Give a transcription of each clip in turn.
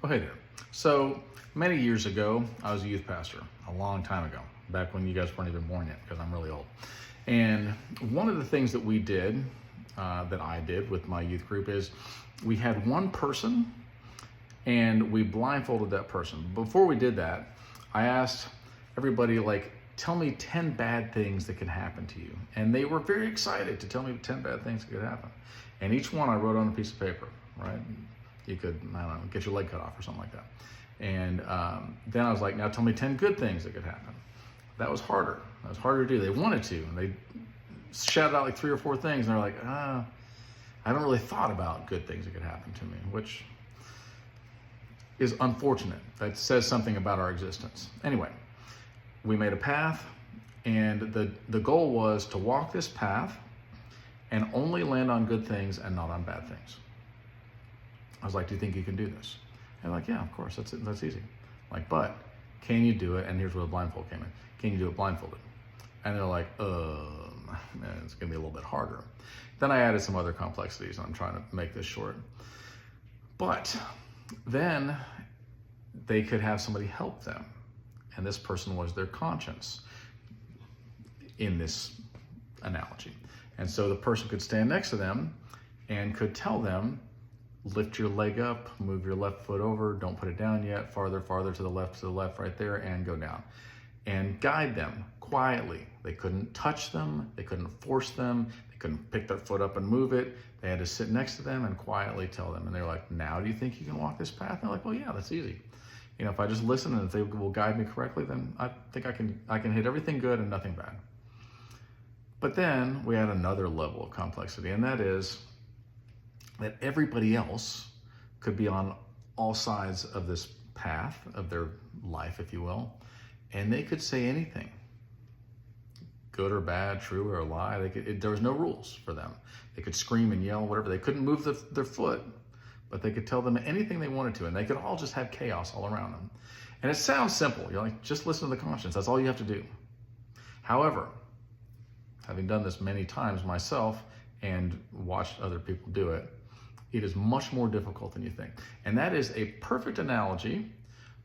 Oh, hey there. So many years ago, I was a youth pastor, a long time ago, back when you guys weren't even born yet, because I'm really old. And one of the things that we did, that I did with my youth group, is we had one person and we blindfolded that person. Before we did that, I asked everybody, like, tell me 10 bad things that could happen to you. And they were very excited to tell me 10 bad things that could happen. And each one I wrote on a piece of paper, right? You could, I don't know, get your leg cut off or something like that. And then I was like, now tell me 10 good things that could happen. That was harder. That was harder to do. They wanted to, and they shouted out like 3 or 4 things, and they're like, I haven't really thought about good things that could happen to me, which is unfortunate. That says something about our existence. Anyway, we made a path, and the goal was to walk this path and only land on good things and not on bad things. I was like, do you think you can do this? And they're like, yeah, of course, that's easy. I'm like, but can you do it? And here's where the blindfold came in. Can you do it blindfolded? And they're like, it's gonna be a little bit harder. Then I added some other complexities, and I'm trying to make this short. But then they could have somebody help them. And this person was their conscience in this analogy. And so the person could stand next to them and could tell them, lift your leg up, move your left foot over, don't put it down yet, farther to the left, right there, and go down. And guide them quietly. They couldn't touch them, they couldn't force them, they couldn't pick their foot up and move it. They had to sit next to them and quietly tell them. And they're like, now do you think you can walk this path? And they're like, well, yeah, that's easy. You know, if I just listen and if they will guide me correctly, then I think I can hit everything good and nothing bad. But then we add another level of complexity, and that is that everybody else could be on all sides of this path of their life, if you will, and they could say anything, good or bad, true or a lie. There was no rules for them. They could scream and yell, whatever. They couldn't move their foot, but they could tell them anything they wanted to, and they could all just have chaos all around them. And it sounds simple. You're like, just listen to the conscience. That's all you have to do. However, having done this many times myself and watched other people do it, it is much more difficult than you think. And that is a perfect analogy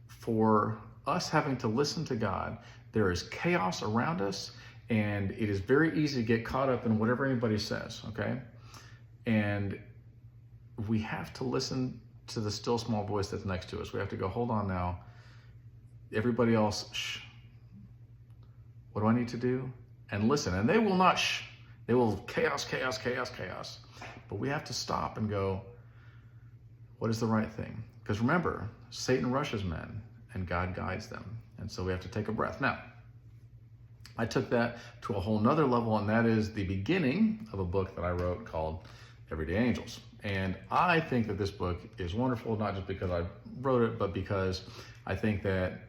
for us having to listen to God. There is chaos around us, and it is very easy to get caught up in whatever anybody says, okay? And we have to listen to the still small voice that's next to us. We have to go, hold on now. Everybody else, shh. What do I need to do? And listen. And they will not shh. They will chaos. But we have to stop and go, what is the right thing? Because remember, Satan rushes men and God guides them. And so we have to take a breath. Now, I took that to a whole nother level, and that is the beginning of a book that I wrote called Everyday Angels. And I think that this book is wonderful, not just because I wrote it, but because I think that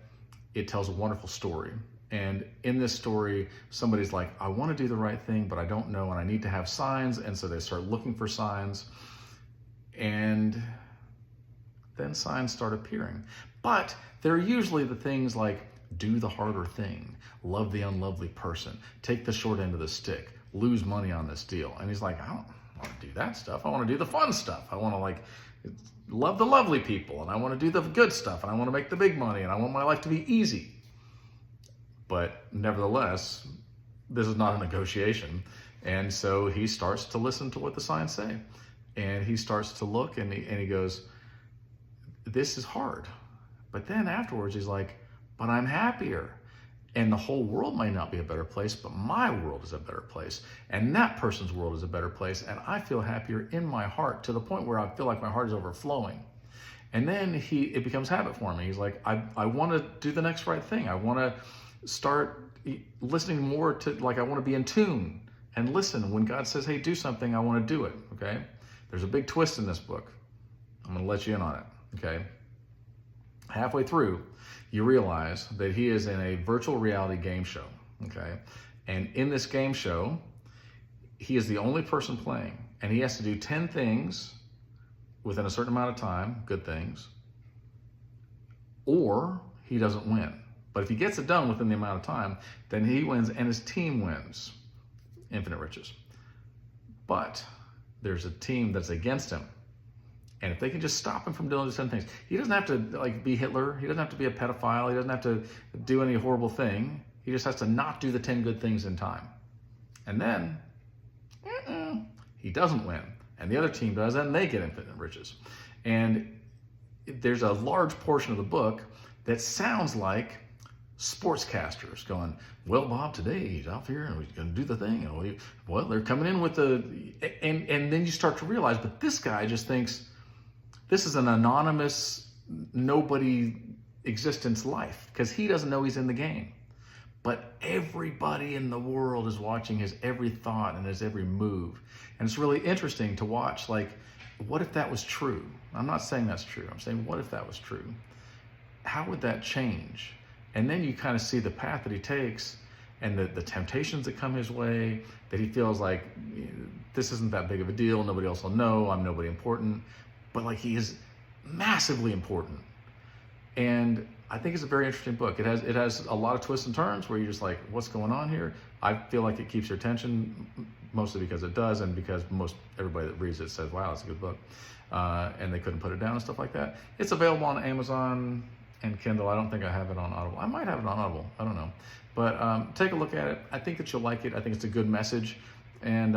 it tells a wonderful story. And in this story, somebody's like, I want to do the right thing, but I don't know, and I need to have signs. And so they start looking for signs. And then signs start appearing. But they're usually the things like, do the harder thing, love the unlovely person, take the short end of the stick, lose money on this deal. And he's like, I don't want to do that stuff. I want to do the fun stuff. I want to like love the lovely people, and I want to do the good stuff, and I want to make the big money, and I want my life to be easy. But nevertheless, this is not a negotiation. And so he starts to listen to what the signs say. And he starts to look, and he goes, this is hard. But then afterwards, he's like, but I'm happier. And the whole world might not be a better place, but my world is a better place. And that person's world is a better place. And I feel happier in my heart, to the point where I feel like my heart is overflowing. And then it becomes habit for me. He's like, I want to do the next right thing. I want to start listening more to, like, I want to be in tune and listen. When God says, hey, do something, I want to do it, okay? There's a big twist in this book. I'm going to let you in on it, okay? Halfway through, you realize that he is in a virtual reality game show, okay? And in this game show, he is the only person playing, and he has to do 10 things within a certain amount of time, good things, or he doesn't win. But if he gets it done within the amount of time, then he wins and his team wins. Infinite riches. But there's a team that's against him, And if they can just stop him from doing certain things, he doesn't have to like be Hitler. He doesn't have to be a pedophile. He doesn't have to do any horrible thing. He just has to not do the 10 good things in time. And then he doesn't win. And the other team does, and they get infinite riches. And there's a large portion of the book that sounds like sportscasters going, well, Bob, today he's out here and he's going to do the thing. And well, they're coming in with the, and then you start to realize, but this guy just thinks this is an anonymous, nobody existence life because he doesn't know he's in the game. But everybody in the world is watching his every thought and his every move. And it's really interesting to watch, like, what if that was true? I'm not saying that's true. I'm saying, what if that was true? How would that change? And then you kind of see the path that he takes and the temptations that come his way, that he feels like this isn't that big of a deal. Nobody else will know. I'm nobody important. But like he is massively important. And I think it's a very interesting book. It has a lot of twists and turns where you're just like, what's going on here? I feel like it keeps your attention, mostly because it does, and because everybody that reads it says, wow, it's a good book. And they couldn't put it down and stuff like that. It's available on Amazon and Kindle. I don't think I have it on Audible. I might have it on Audible. I don't know. But take a look at it. I think that you'll like it. I think it's a good message. And,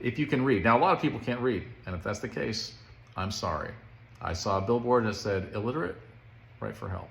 if you can read. Now, a lot of people can't read. And if that's the case, I'm sorry. I saw a billboard that said, illiterate, write for help.